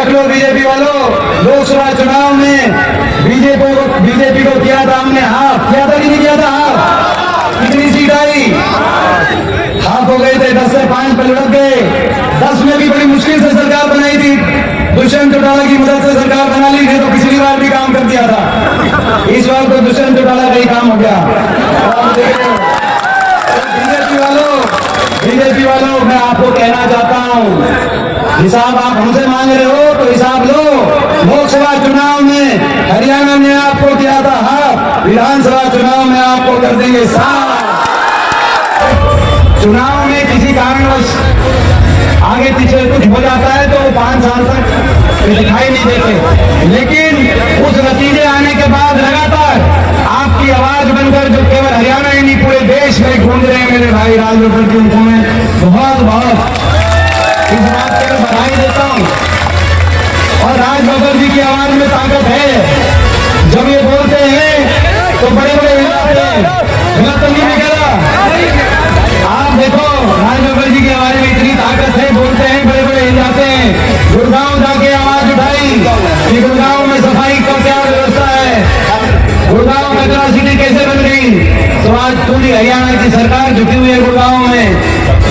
रख लो बीजेपी वालों, लोकसभा चुनाव में बीजेपी को किया था हमने हाफ, किया था कि नहीं किया था हाफ? कितनी सीट आई? हाफ हो गए थे, 10 से 5 पर लुढ़क गए। 10 में भी बड़ी मुश्किल से सरकार बनाई थी, दुष्यंत चौटाला की मदद से सरकार बना ली थी, तो पिछली बार भी काम कर दिया था। इस बार तो दुष्यंत चौटाला का ही काम हो गया। बीजेपी वालों मैं आपको कहना चाहता हूं, हिसाब आप हमसे मांग रहे हो तो हिसाब लो। लोकसभा चुनाव में हरियाणा ने आपको किया था हाफ, विधानसभा चुनाव में आपको कर देंगे साफ। चुनाव में किसी कारणवश आगे पीछे कुछ हो जाता है तो 5 साल तक दिखाई नहीं देते, लेकिन उस नतीजे आने के बाद लगातार आपकी आवाज बनकर जो केवल हरियाणा ही नहीं पूरे देश में गूंज रहे हैं मेरे भाई राजगोपाल जी, उनको मैं बहुत बहुत इस बात पर बधाई देता हूं। और राजगोपाल जी की आवाज में ताकत है, जब ये बोलते हैं तो बड़े बड़े हिलाते हैं, हिलाते नहीं निकला। आप देखो राजगोपाल जी की आवाज में इतनी ताकत है, बोलते हैं बड़े बड़े हिल जाते हैं। गुड़गांव जाके आवाज उठाई कि गुड़गांव में सफाई का क्या व्यवस्था है, गुड़गांव मेट्रो सिटी कैसे बन गई, तो आज पूरी हरियाणा की सरकार झुकी हुई है गुड़गांव में,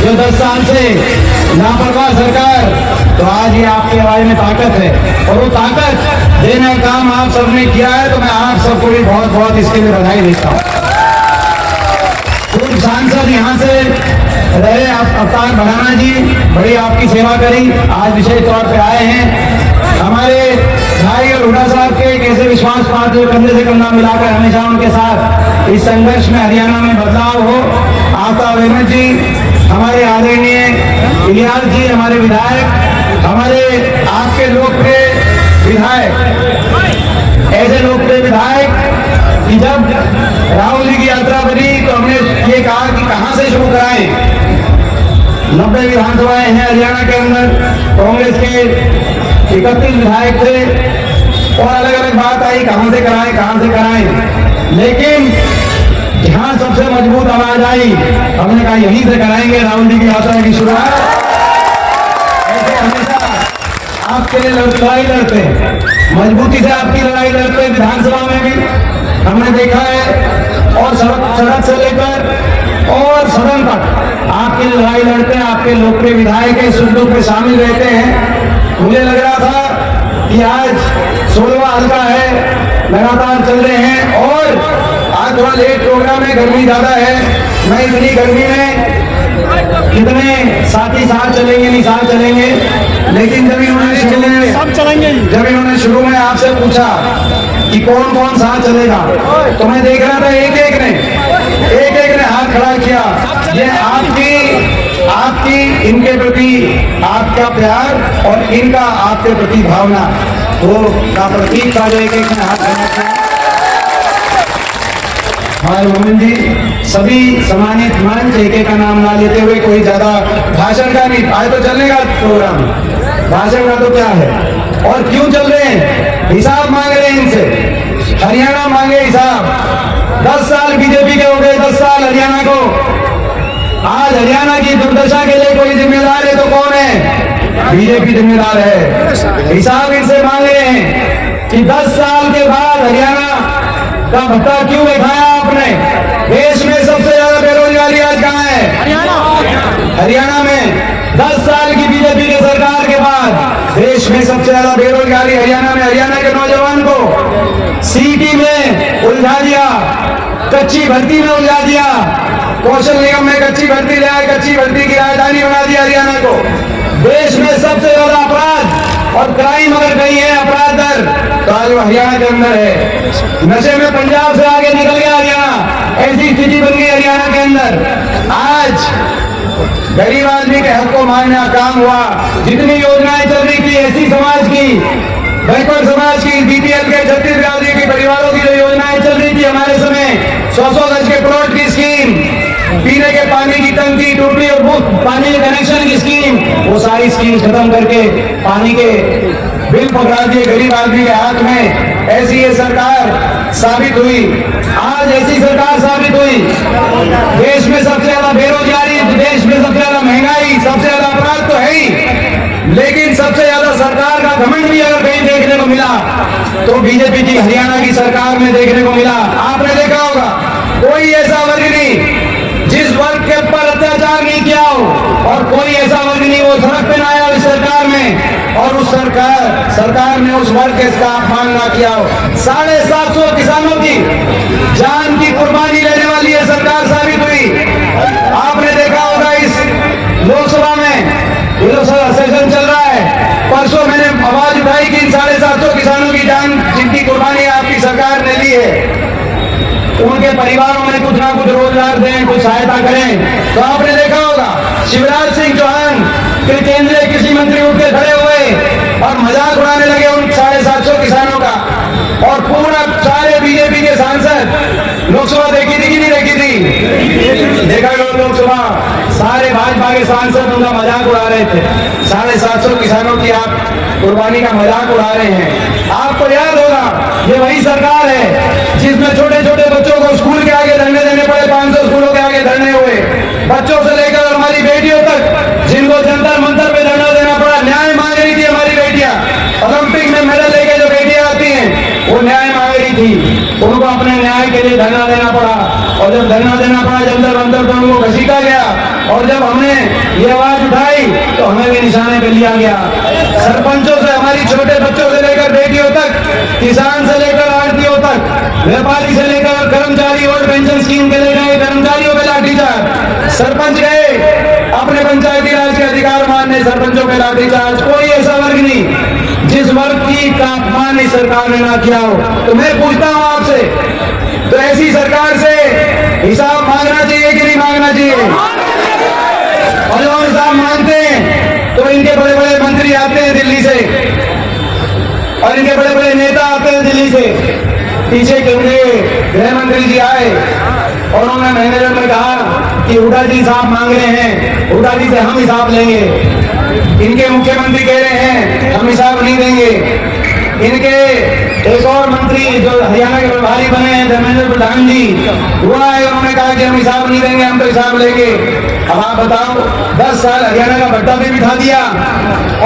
जो 10 साल से लापरवाह सरकार, तो आज ये आपकी आवाज में ताकत है। और वो ताकत देने का काम आप सबने किया है, तो मैं आप सबको भी बहुत बहुत इसके लिए बधाई देता हूँ। कुछ सांसद यहाँ से रहे, अवतार भराना जी, बड़ी आपकी सेवा करी, आज विशेष तौर पे आए हैं। हमारे भाई और हुड्डा साहब के कैसे विश्वास पात्र कंधे से कंधा मिलाकर हमेशा उनके साथ इस संघर्ष में हरियाणा में बदलाव हो। आफ्ताब अहमद जी, हमारे आदरणीय इलियास जी, हमारे विधायक, हमारे आपके लोकप्रिय विधायक, ऐसे लोकप्रिय विधायक कि जब राहुल जी की यात्रा बनी तो हमने ये कहा कि कहां से शुरू कराएं। 90 विधानसभाएं हैं हरियाणा के अंदर, कांग्रेस के 31 विधायक थे और अलग अलग बात आई कहां से कराएं, लेकिन जहां सबसे मजबूत आवाज आई हमने कहा यहीं से कराएंगे राहुल जी की यात्रा की शुरुआत। ऐसे हमेशा आपके लिए लड़ाई लड़ते, मजबूती से आपकी लड़ाई लड़ते, विधानसभा में भी हमने देखा है, और सड़क से लेकर और सदन तक आपकी लड़ाई लड़ते हैं। आपके लोकप्रिय विधायक के सुख दुख में शामिल रहते हैं। मुझे लग रहा था कि आज 16वां हल्का है, लगातार चल रहे हैं, और आज थोड़ा लेट प्रोग्राम है, गर्मी ज्यादा है। मैं इतनी गर्मी में कितने साथी साथ चलेंगे नहीं साथ चलेंगे, लेकिन जब इन्होंने शुरू में आपसे पूछा कि कौन कौन साथ चलेगा, तो मैं देख रहा था एक एक ने हाथ खड़ा किया। ये आपकी इनके प्रति आपका प्यार और इनका आपके प्रति भावना, वो का प्रतीक था जो एक ने हाथ खड़ा किया। हमारे मोहन जी, सभी सम्मानित मंच, एक का नाम ना लेते हुए, कोई ज्यादा भाषण का नहीं, आज तो चलने का प्रोग्राम, भाषण का तो क्या है, और क्यों चल रहे हैं, हिसाब मांग रहे हैं इनसे, हरियाणा मांगे हिसाब। 10 साल बीजेपी के हो गए, 10 साल हरियाणा को। आज हरियाणा की दुर्दशा के लिए कोई जिम्मेदार है तो कौन है? बीजेपी जिम्मेदार है। हिसाब इनसे मांग रहे हैं कि 10 साल के बाद हरियाणा का भत्ता क्यों दिखाया आपने? देश में सबसे ज्यादा बेरोजगारी आज कहाँ है? हरियाणा में। 10 साल की बीजेपी के सरकार के बाद देश में सबसे ज्यादा बेरोजगारी हरियाणा में। हरियाणा के नौजवान को सीटी में उलझा दिया, कच्ची भर्ती में उलझा दिया, कौशल निगम में कच्ची भर्ती ले आए, कच्ची भर्ती की राजधानी बना दिया हरियाणा को। देश में सबसे ज्यादा अपराध और क्राइम अगर कहीं है, अपराध दर, तो आज वो हरियाणा के अंदर है। नशे में पंजाब से आगे निकल गया हरियाणा, ऐसी स्थिति बन गई हरियाणा के अंदर। आज गरीब आदमी के हक को मानने का काम हुआ। जितनी योजनाएं चल रही थी एससी समाज की, बैकवर्ड समाज की, बीपीएल के 36 बिरादरी के परिवारों की जो योजनाएं चल रही थी हमारे समय, 100 गज के प्लॉट की स्कीम, पीने के पानी की टंकी, टूटी और मुफ्त पानी के कनेक्शन की स्कीम, वो सारी स्कीम खत्म करके पानी के बिल पकड़ा दिए गरीब आदमी के हाथ में। ऐसी ये सरकार साबित हुई। आज ऐसी सरकार साबित हुई। देश में सबसे ज्यादा बेरोजगारी, देश में सबसे ज्यादा महंगाई, सबसे ज्यादा अपराध तो है ही, लेकिन सबसे ज्यादा सरकार का घमंड भी अगर कहीं देखने को मिला तो बीजेपी की हरियाणा की सरकार में देखने को मिला। आपने देखा होगा कोई ऐसा वर्ग नहीं जिस वर्ग के ऊपर अत्याचार नहीं किया हो, और कोई ऐसा वर्ग नहीं वो सड़क पे ना आया इस सरकार में और उस सरकार ने उस वर्ग का अपमान ना किया हो। 750 किसानों की जान की कुर्बानी लेने वाली ये सरकार साबित हुई। आपने देखा होगा इस लोकसभा में लोकसभा सेशन चल रहा है, परसों मैंने आवाज उठाई कि इन 750 किसानों की जान जिनकी कुर्बानी आपकी सरकार ने ली है उनके परिवारों में कुछ ना कुछ रोजगार दें, कुछ सहायता करें। तो आपने देखा होगा शिवराज सिंह चौहान के केंद्रीय कृषि मंत्री उठ के खड़े हुए और मजाक उड़ाने लगे उन 750 किसानों का, और पूरा सारे बीजेपी के सांसद लोकसभा देखी थी कि नहीं देखी थी? देखा गया लोकसभा सारे भाजपा के सांसद उनका मजाक उड़ा रहे थे। 750 किसानों की आप कुर्बानी का मजाक उड़ा रहे हैं। आपको याद होगा ये वही सरकार है जिसमें छोटे छोटे बच्चों को स्कूल के आगे धरने देने पड़े, 500 स्कूलों के आगे धरने हुए, बच्चों से लेकर हमारी बेटियों तक जिनको जंतर मंतर पे धरना देना पड़ा। न्याय मांग रही थी हमारी बेटियां, ओलंपिक में मेडल लेके जो बेटियां आती हैं वो न्याय मांग रही थी, उनको अपने न्याय के लिए धरना देना पड़ा, और जब धरना देना पड़ा जंतर मंतर तो उनको घसीटा गया, और जब हमने ये आवाज उठाई तो हमें भी निशाने पे लिया गया। सरपंचों से हमारी छोटे बच्चों से लेकर बेटियों तक, किसान से लेकर आड़तियों तक, व्यापारी से लेकर कर्मचारी और पेंशन स्कीम के लेकर कर्मचारियों पे लाठीचार्ज, सरपंच गए अपने पंचायती राज के अधिकार मानने, सरपंचों पे लाठीचार्ज। कोई ऐसा वर्ग नहीं जिस वर्ग की का अपमान इस सरकार ने ना किया हो। तो मैं पूछता हूं आपसे, तो ऐसी सरकार से हिसाब मांगना चाहिए कि नहीं मांगना चाहिए? और जो हिसाब मांगते हैं तो इनके बड़े बड़े मंत्री आते हैं दिल्ली से, और इनके बड़े बड़े नेता आते हैं दिल्ली से। पीछे केंद्रीय गृह मंत्री जी आए और उन्होंने मैनेजर में कहा कि हुड्डा जी हिसाब मांग रहे हैं, हुड्डा जी से हम हिसाब लेंगे। इनके मुख्यमंत्री कह रहे हैं हम हिसाब नहीं देंगे। इनके एक और मंत्री जो हरियाणा के प्रभारी बने हैं धर्मेंद्र प्रधान जी, वो आए, उन्होंने कहा कि हम हिसाब नहीं देंगे, हम तो हिसाब लेंगे। अब आप बताओ 10 साल हरियाणा का भट्टा भी बिठा दिया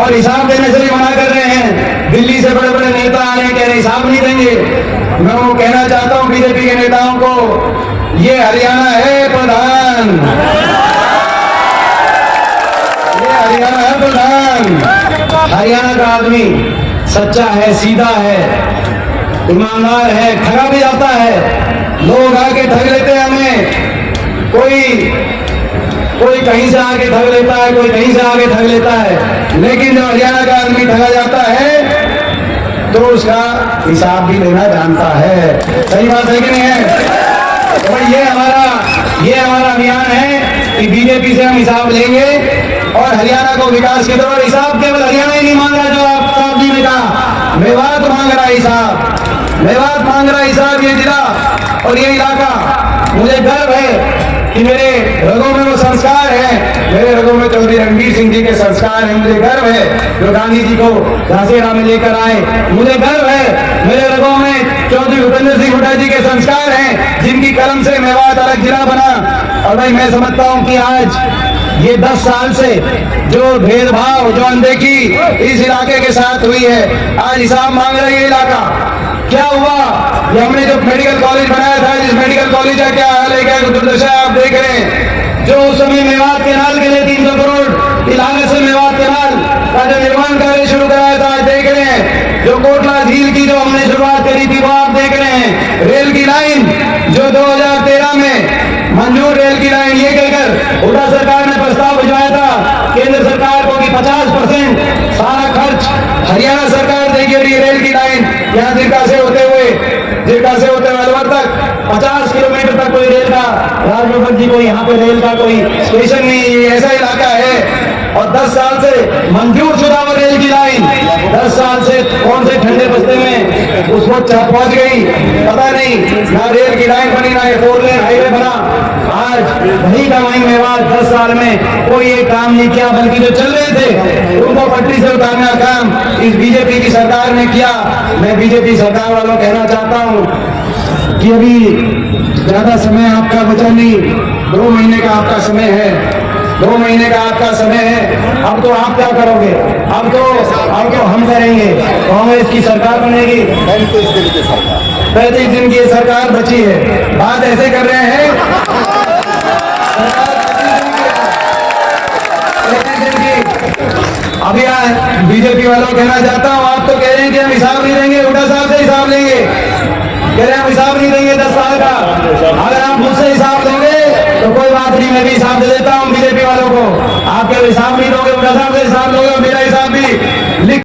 और हिसाब देने से भी मना कर रहे हैं। दिल्ली से बड़े बड़े नेता आ रहे हैं कह रहे हिसाब नहीं देंगे। मैं वो कहना चाहता हूँ बीजेपी के नेताओं को, ये हरियाणा है प्रधान, ये हरियाणा है प्रधान। हरियाणा का आदमी सच्चा है, सीधा है, ईमानदार है, ठगा भी जाता है। लोग आके ठग लेते हैं हमें, कोई कहीं से आके ठग लेता है, कोई कहीं से आके ठग लेता है, लेकिन जब हरियाणा का आदमी ठगा जाता है तो उसका हिसाब भी लेना जानता है। सही बात है कि नहीं है? तो ये हमारा अभियान है कि बीजेपी से हम हिसाब लेंगे और हरियाणा को विकास की तरफ। हिसाब केवल हरियाणा ही नहीं मांग रहा, जो आप जी ने कहा मेवात मांग रहा हिसाब, मेवात मांग रहा हिसाब, ये जिला और ये इलाका। मुझे गर्व है कि मेरे रगों में वो संस्कार है, मेरे रगों में चौधरी रणवीर सिंह जी के संस्कार है। मुझे गर्व है जो गांधी जी को झांसीराम में लेकर आए। मुझे गर्व है मेरे रगों में चौधरी भूपेंद्र सिंह हुड्डा जी के संस्कार हैं, जिनकी कलम से मेवात अलग जिला बना। और भाई मैं समझता हूं कि आज ये 10 साल से जो भेदभाव, जो अनदेखी इस इलाके के साथ हुई है, आज हिसाब मांग रहा है ये इलाका। क्या हुआ? ये हमने जो मेडिकल कॉलेज बनाया था, जिस मेडिकल कॉलेज का क्या हाल है, क्या दुर्दशा आप देख रहे हैं। जो उस समय मेवात कैनाल के लिए 300 करोड़ की लागत से मेवात कैनाल का जो निर्माण कार्य शुरू कराया था, आज देख रहे हैं। जो कोटला झील की जो हमने शुरुआत करी थी वो आप देख रहे हैं। रेल की लाइन जो 2013 में मंजूर रेल की लाइन, ये कहकर हुड्डा सरकार ने प्रस्ताव भिजवाया था केंद्र सरकार को कि 50% सारा खर्च हरियाणा सरकार देगी, और ये रेल की लाइन यहाँ जिरका से होते हुए अलवर तक 50 किलोमीटर तक कोई रेल का, राजभवन जी को यहाँ पे रेल का कोई स्टेशन नहीं, ये ऐसा इलाका है। और 10 साल से मंजूर शुदा वो रेल की लाइन 10 साल से कौन से ठंडे बस्ते में उसको पहुंच गई पता नहीं, ना रेल की लाइन बनी, ना 4 लेन हाईवे बना। आज वही का वही मेवात 10 साल में कोई एक काम नहीं किया, बल्कि जो चल रहे थे उनको पटरी से उतारने का काम इस बीजेपी की सरकार ने किया। मैं बीजेपी सरकार वालों कहना चाहता हूं कि अभी ज्यादा समय आपका बचा नहीं, 2 महीने का आपका समय है। 2 महीने का आपका समय है। अब तो आप क्या करोगे? अब तो हम करेंगे। कांग्रेस की सरकार बनेगी। 35 दिन की सरकार बची है। बात ऐसे कर रहे हैं, अभी बीजेपी वालों को कहना चाहता हूं, आप तो कह रहे हैं कि हम हिसाब नहीं देंगे, हुड्डा साहब से हिसाब लेंगे। कह रहे हैं हम हिसाब नहीं देंगे 10 साल का। अगर आप मुझसे